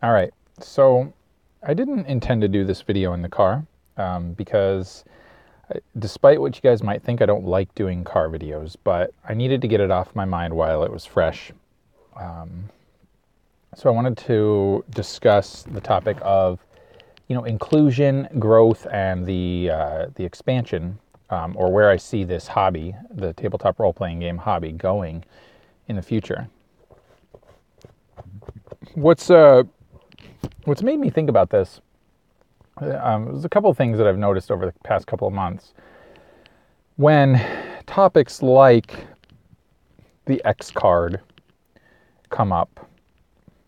All right, so I didn't intend to do this video in the car because despite what you guys might think, I don't like doing car videos, but I needed to get it off my mind while it was fresh. So I wanted to discuss the topic of, inclusion, growth, and the expansion, or where I see this hobby, the tabletop role-playing game hobby, going in the future. What's made me think about this? There's a couple of things that I've noticed over the past couple of months. When topics like the X card come up,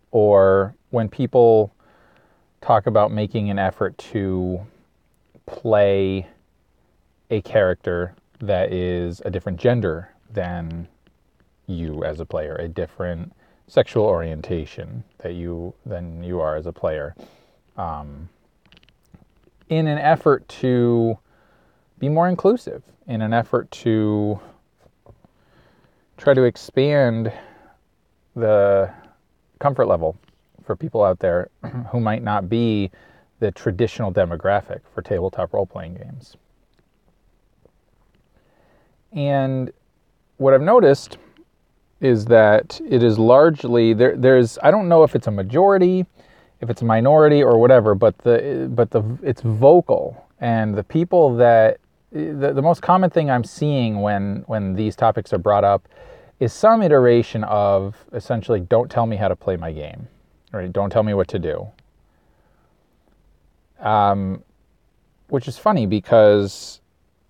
or when people talk about making an effort to play a character that is a different gender than you as a player, a different sexual orientation than you are as a player, in an effort to be more inclusive, in an effort to try to expand the comfort level for people out there who might not be the traditional demographic for tabletop role-playing games. And what I've noticed is that it is largely there's I don't know if it's a majority, if it's a minority or whatever, but it's vocal, and the people that the most common thing I'm seeing when these topics are brought up is some iteration of essentially, don't tell me how to play my game, right? Don't tell me what to do. Which is funny because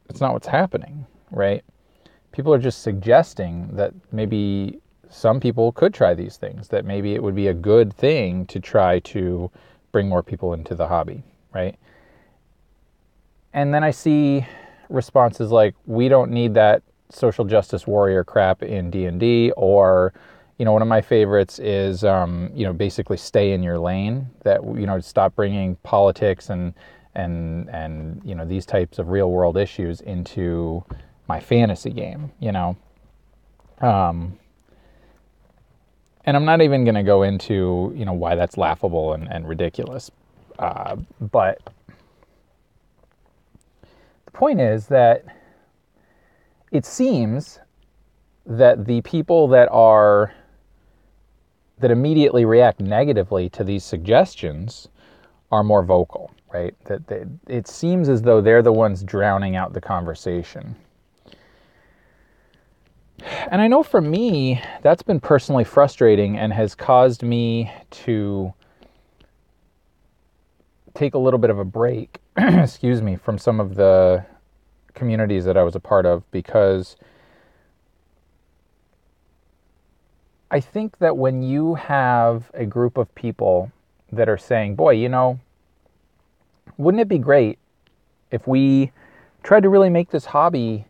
it's not what's happening, right? People are just suggesting that maybe some people could try these things, that maybe it would be a good thing to try to bring more people into the hobby, right? And then I see responses like, we don't need that social justice warrior crap in D&D, or, one of my favorites is, basically stay in your lane, that, stop bringing politics and these types of real world issues into my fantasy game, and I'm not even going to go into, why that's laughable and ridiculous. But the point is that it seems that the people that immediately react negatively to these suggestions are more vocal, right? It seems as though they're the ones drowning out the conversation. And I know for me, that's been personally frustrating and has caused me to take a little bit of a break, excuse me, from some of the communities that I was a part of, because I think that when you have a group of people that are saying, boy, wouldn't it be great if we tried to really make this hobby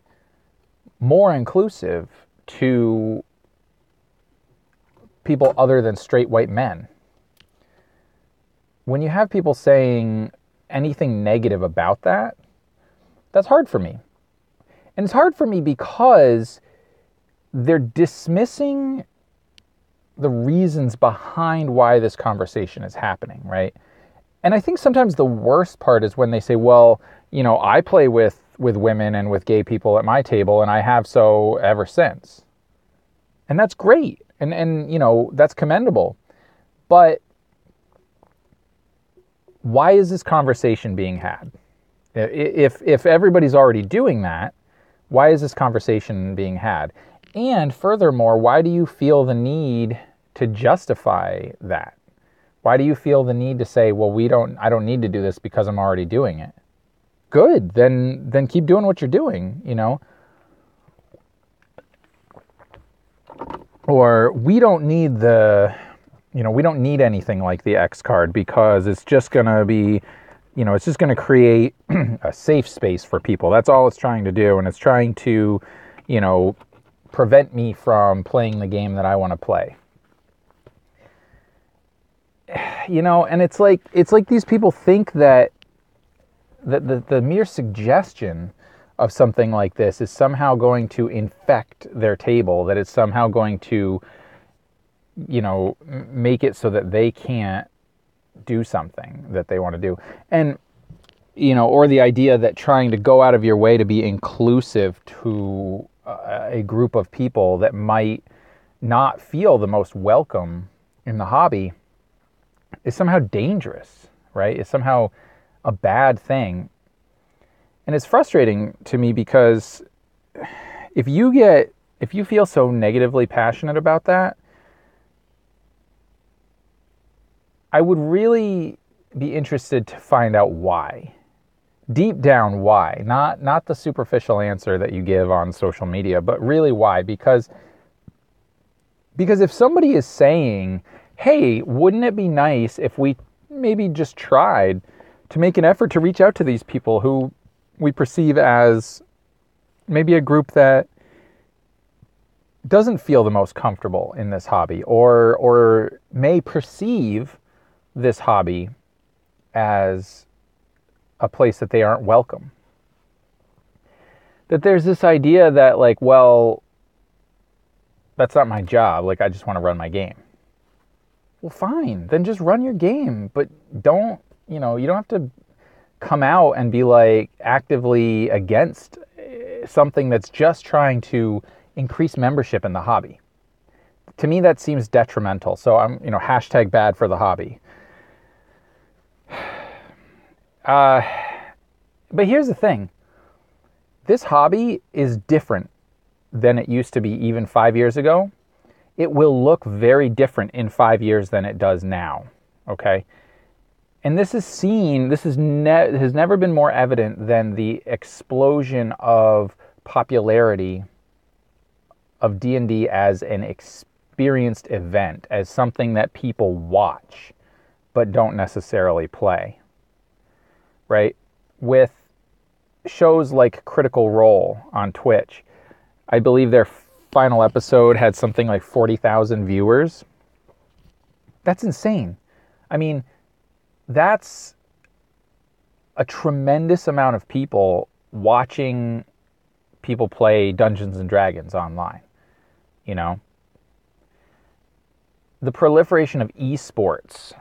more inclusive to people other than straight white men? When you have people saying anything negative about that, that's hard for me. And it's hard for me because they're dismissing the reasons behind why this conversation is happening, right? And I think sometimes the worst part is when they say, well, I play with women and with gay people at my table, and I have so ever since. And that's great. And that's commendable. But why is this conversation being had? If everybody's already doing that, why is this conversation being had? And furthermore, why do you feel the need to justify that? Why do you feel the need to say, well, I don't need to do this because I'm already doing it? Good, then keep doing what you're doing, Or we don't need we don't need anything like the X card because it's just going to be, it's just going to create a safe space for people. That's all it's trying to do. And it's trying to, prevent me from playing the game that I want to play. And it's like these people think that the mere suggestion of something like this is somehow going to infect their table, that it's somehow going to, make it so that they can't do something that they want to do. And, or the idea that trying to go out of your way to be inclusive to a group of people that might not feel the most welcome in the hobby is somehow dangerous, right? It's somehow a bad thing. And it's frustrating to me because if you feel so negatively passionate about that, I would really be interested to find out why. Deep down, why? Not the superficial answer that you give on social media, but really why? Because if somebody is saying, hey, wouldn't it be nice if we maybe just tried to make an effort to reach out to these people who we perceive as maybe a group that doesn't feel the most comfortable in this hobby, or may perceive this hobby as a place that they aren't welcome. That there's this idea that, like, well, that's not my job. Like, I just want to run my game. Well, fine. Then just run your game. But don't, you don't have to come out and be, like, actively against something that's just trying to increase membership in the hobby. To me, that seems detrimental. So I'm, hashtag bad for the hobby. But here's the thing. This hobby is different than it used to be even 5 years ago. It will look very different in 5 years than it does now. Okay? And this has never been more evident than the explosion of popularity of D&D as an experienced event, as something that people watch but don't necessarily play. Right? With shows like Critical Role on Twitch, I believe their final episode had something like 40,000 viewers. That's insane. I mean, that's a tremendous amount of people watching people play Dungeons and Dragons online. The proliferation of esports,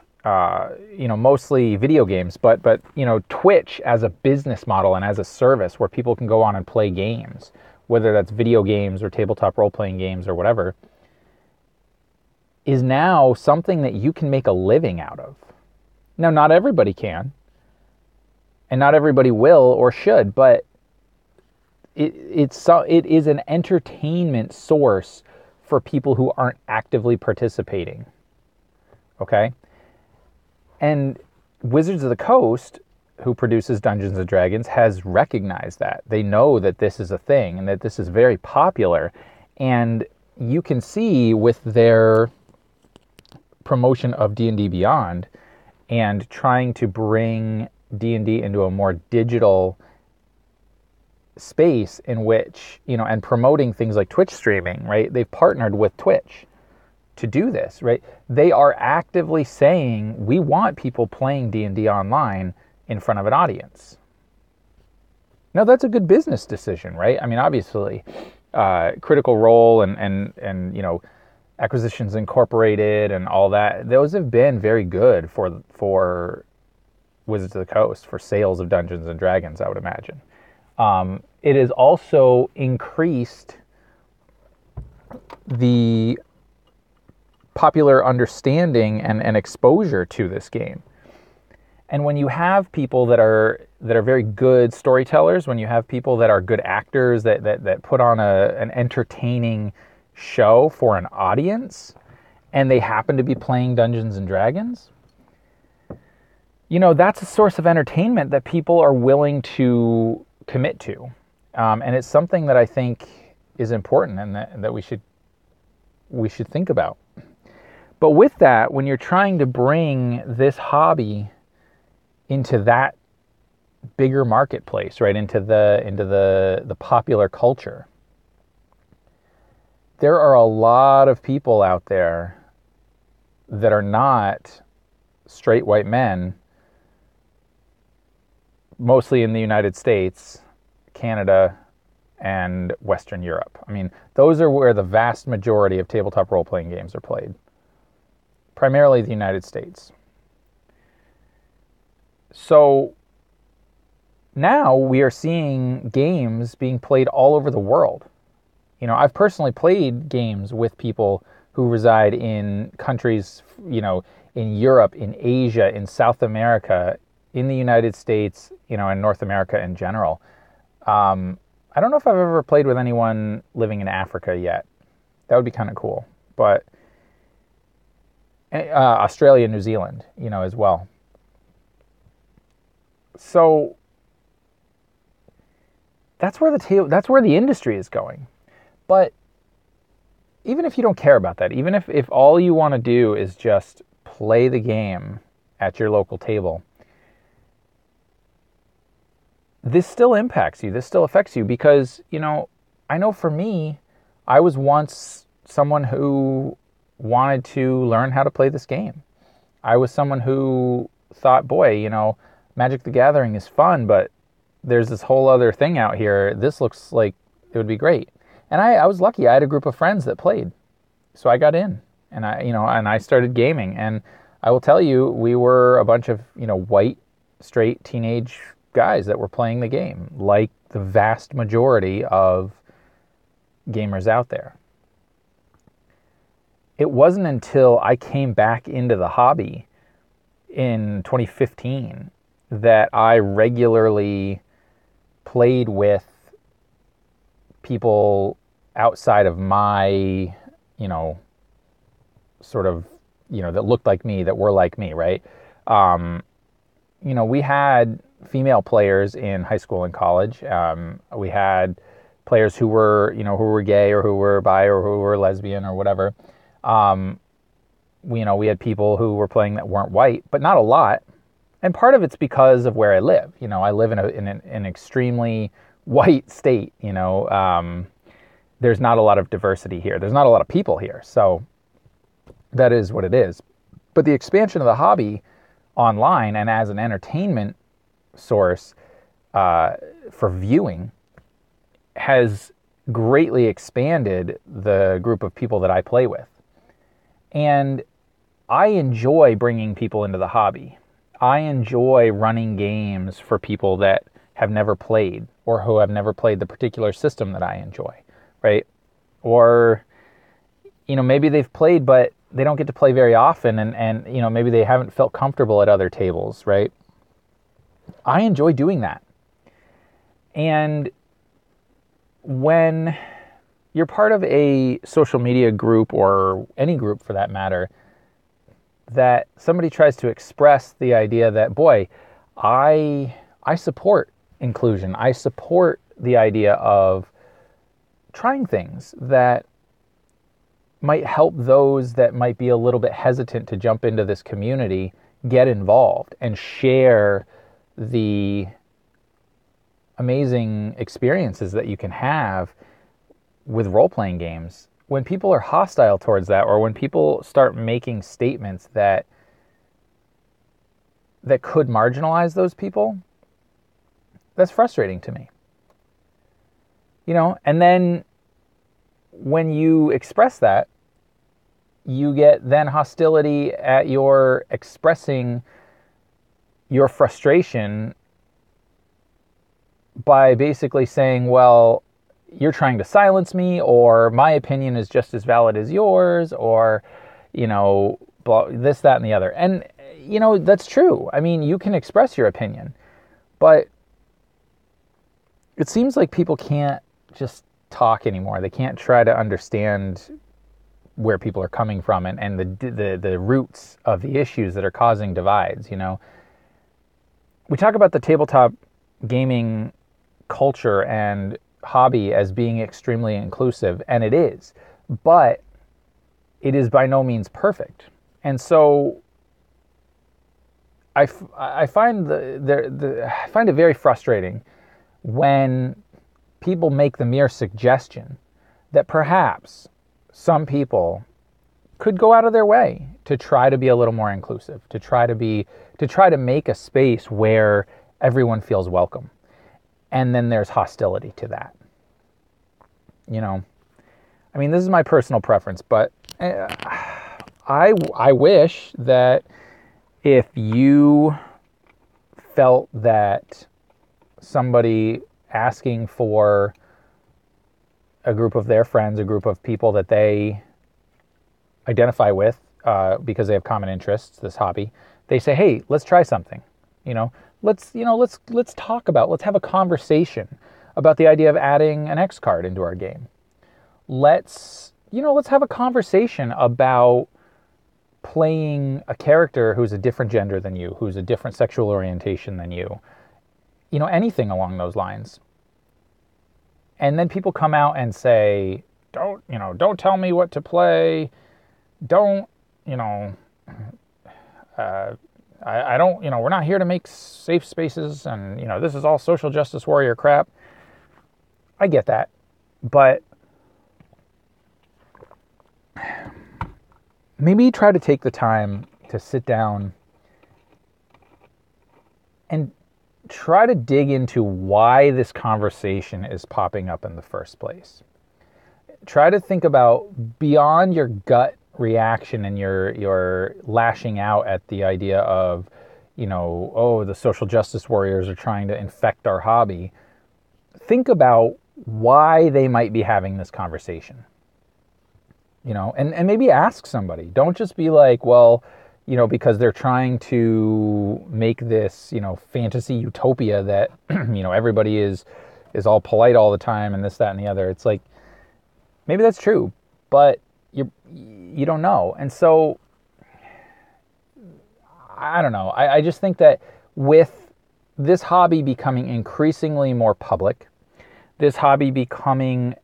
mostly video games, but Twitch as a business model and as a service where people can go on and play games, whether that's video games or tabletop role-playing games or whatever, is now something that you can make a living out of. Now, not everybody can, and not everybody will or should, but it is an entertainment source for people who aren't actively participating. Okay? And Wizards of the Coast, who produces Dungeons & Dragons, has recognized that. They know that this is a thing and that this is very popular. And you can see with their promotion of D&D Beyond and trying to bring D&D into a more digital space in which, and promoting things like Twitch streaming, right? They've partnered with Twitch to do this, right? They are actively saying, we want people playing D&D online in front of an audience. Now, that's a good business decision, right? I mean, obviously, Critical Role and Acquisitions Incorporated and all that, those have been very good for Wizards of the Coast, for sales of Dungeons and Dragons, I would imagine. It has also increased the popular understanding and exposure to this game. And when you have people that are very good storytellers, when you have people that are good actors that put on an entertaining show for an audience, and they happen to be playing Dungeons and Dragons, that's a source of entertainment that people are willing to commit to. And it's something that I think is important and that we should think about. But with that, when you're trying to bring this hobby into that bigger marketplace, right, into the popular culture, there are a lot of people out there that are not straight white men, mostly in the United States, Canada, and Western Europe. I mean, those are where the vast majority of tabletop role-playing games are played. Primarily the United States. So now we are seeing games being played all over the world. You know, I've personally played games with people who reside in countries, you know, in Europe, in Asia, in South America, in the United States, you know, and North America in general. I don't know if I've ever played with anyone living in Africa yet. That would be kind of cool. But Australia, New Zealand, you know, as well. So that's where the industry is going. But even if you don't care about that, even if all you want to do is just play the game at your local table, this still impacts you. This still affects you because, you know, I know for me, I was once someone who wanted to learn how to play this game. I was someone who thought, boy, you know, Magic the Gathering is fun, but there's this whole other thing out here. This looks like it would be great. And I was lucky. I had a group of friends that played. So I got in and I started gaming. And I will tell you, we were a bunch of, you know, white, straight teenage guys that were playing the game, like the vast majority of gamers out there. It wasn't until I came back into the hobby in 2015 that I regularly played with people outside of my, you know, sort of, you know, that looked like me, that were like me, right? You know, we had female players in high school and college. We had players who were, you know, who were gay or who were bi or who were lesbian or whatever. You know, we had people who were playing that weren't white, but not a lot. And part of it's because of where I live. You know, I live in an extremely white state. You know, there's not a lot of diversity here. There's not a lot of people here. So that is what it is. But the expansion of the hobby online and as an entertainment source for viewing has greatly expanded the group of people that I play with. And I enjoy bringing people into the hobby. I enjoy running games for people that have never played or who have never played the particular system that I enjoy, right? Or, you know, maybe they've played, but they don't get to play very often and you know, maybe they haven't felt comfortable at other tables, right? I enjoy doing that. And when you're part of a social media group or any group for that matter, that somebody tries to express the idea that, boy, I support inclusion. I support the idea of trying things that might help those that might be a little bit hesitant to jump into this community get involved and share the amazing experiences that you can have with role-playing games. When people are hostile towards that, or when people start making statements that could marginalize those people, that's frustrating to me. You know, and then when you express that, you get then hostility at your expressing your frustration by basically saying, well, you're trying to silence me, or my opinion is just as valid as yours, or, you know, this, that, and the other. And, you know, that's true. I mean, you can express your opinion, but it seems like people can't just talk anymore. They can't try to understand where people are coming from and the roots of the issues that are causing divides, you know. We talk about the tabletop gaming culture and hobby as being extremely inclusive, and it is, but it is by no means perfect. And so I find I find it very frustrating when people make the mere suggestion that perhaps some people could go out of their way to try to be a little more inclusive, to try to make a space where everyone feels welcome. And then there's hostility to that. You know, I mean, this is my personal preference, but I wish that if you felt that somebody asking for a group of their friends, a group of people that they identify with because they have common interests, this hobby, they say, hey, let's try something. Let's talk about, let's have a conversation about the idea of adding an X card into our game. Let's have a conversation about playing a character who's a different gender than you, who's a different sexual orientation than you. Anything along those lines. And then people come out and say, don't tell me what to play. Don't, I don't, we're not here to make safe spaces, and, this is all social justice warrior crap. I get that. But maybe try to take the time to sit down and try to dig into why this conversation is popping up in the first place. Try to think about beyond your gut reaction and your lashing out at the idea of, the social justice warriors are trying to infect our hobby. Think about why they might be having this conversation. And maybe ask somebody. Don't just be like, well, because they're trying to make this, fantasy utopia that, everybody is all polite all the time and this, that, and the other. It's like, maybe that's true, but you don't know. And so, I don't know. I just think that with this hobby becoming increasingly more public, this hobby becoming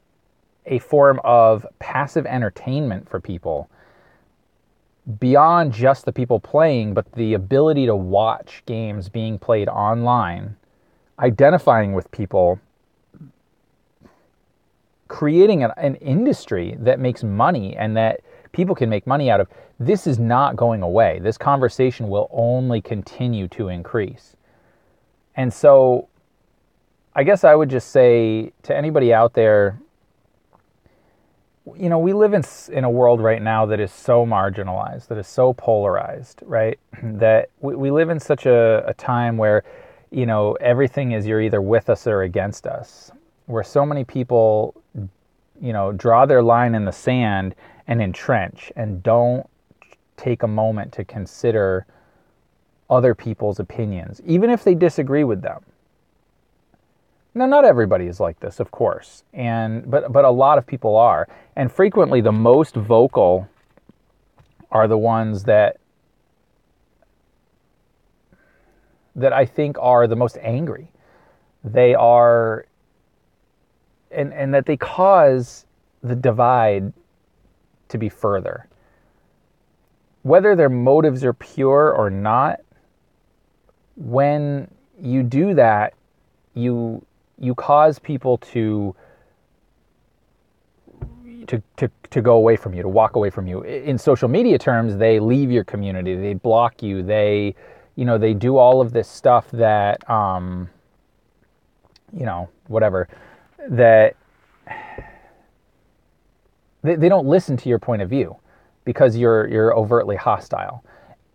a form of passive entertainment for people, beyond just the people playing, but the ability to watch games being played online, identifying with people, creating an industry that makes money and that people can make money out of, this is not going away. This conversation will only continue to increase. And so I guess I would just say to anybody out there, we live in a world right now that is so marginalized, that is so polarized, right? That we live in such a time where, everything is you're either with us or against us, where so many people, draw their line in the sand and entrench and don't take a moment to consider other people's opinions, even if they disagree with them. Now, not everybody is like this, of course, but a lot of people are. And frequently the most vocal are the ones that I think are the most angry. They are, and that they cause the divide to be further. Whether their motives are pure or not, when you do that, you cause people to go away from you, to walk away from you. In social media terms, they leave your community, they block you, they do all of this stuff that, whatever, that they don't listen to your point of view because you're overtly hostile.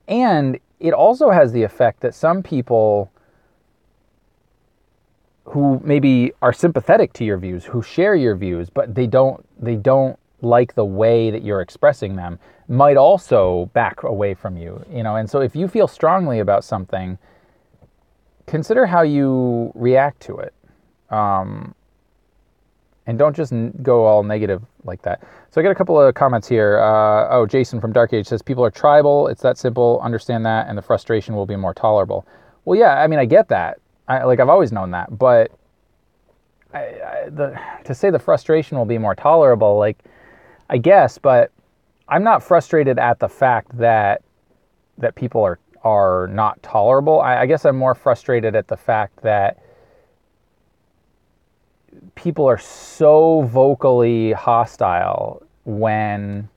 And it also has the effect that some people who maybe are sympathetic to your views, who share your views, but they don't like the way that you're expressing them, might also back away from you, And so if you feel strongly about something, consider how you react to it. And don't just go all negative like that. So I got a couple of comments here. Jason from Dark Age says, people are tribal. It's that simple. Understand that. And the frustration will be more tolerable. Well, yeah, I get that. I've always known that. But to say the frustration will be more tolerable, I guess, but I'm not frustrated at the fact that people are not tolerable. I guess I'm more frustrated at the fact that people are so vocally hostile when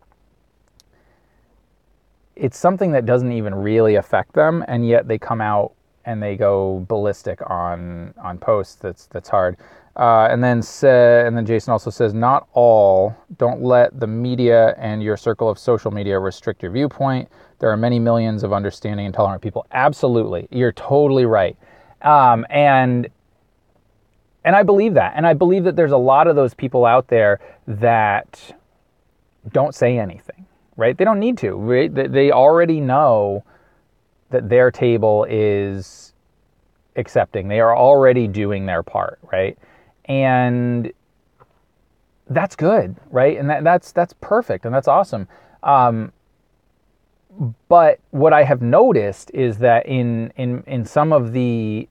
it's something that doesn't even really affect them, and yet they come out and they go ballistic on posts. That's hard. And then Jason also says, not all. Don't let the media and your circle of social media restrict your viewpoint. There are many millions of understanding and tolerant people. Absolutely. You're totally right. And I believe that. And I believe that there's a lot of those people out there that don't say anything, right? They don't need to, right? They already know that their table is accepting. They are already doing their part, right? And that's good, right? And that's perfect, and that's awesome. But what I have noticed is that in some of the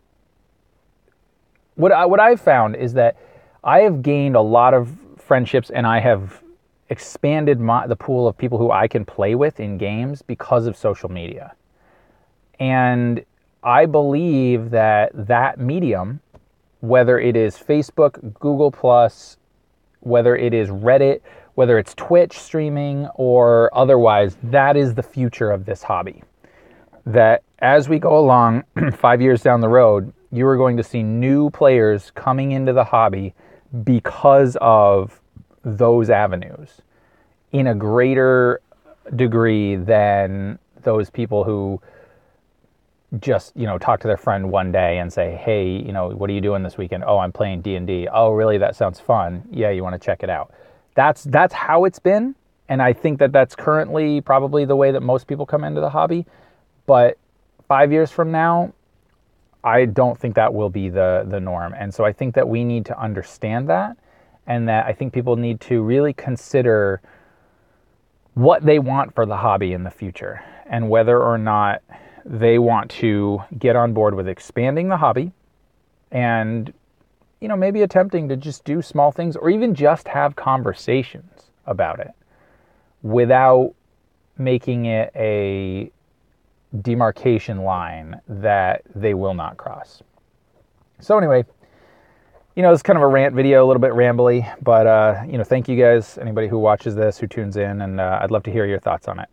what I've found is that I have gained a lot of friendships, and I have expanded the pool of people who I can play with in games because of social media. And I believe that medium, whether it is Facebook, Google+, whether it is Reddit, whether it's Twitch streaming or otherwise, that is the future of this hobby. That as we go along, 5 years down the road, you are going to see new players coming into the hobby because of those avenues in a greater degree than those people who just, talk to their friend one day and say, hey, what are you doing this weekend? Oh, I'm playing D&D. Oh, really? That sounds fun. Yeah, you want to check it out. That's how it's been. And I think that that's currently probably the way that most people come into the hobby. But 5 years from now, I don't think that will be the norm. And so I think that we need to understand that, and that I think people need to really consider what they want for the hobby in the future, and whether or not they want to get on board with expanding the hobby and, maybe attempting to just do small things, or even just have conversations about it without making it a demarcation line that they will not cross. So anyway, it's kind of a rant video, a little bit rambly, but, thank you guys, anybody who watches this, who tunes in, and I'd love to hear your thoughts on it.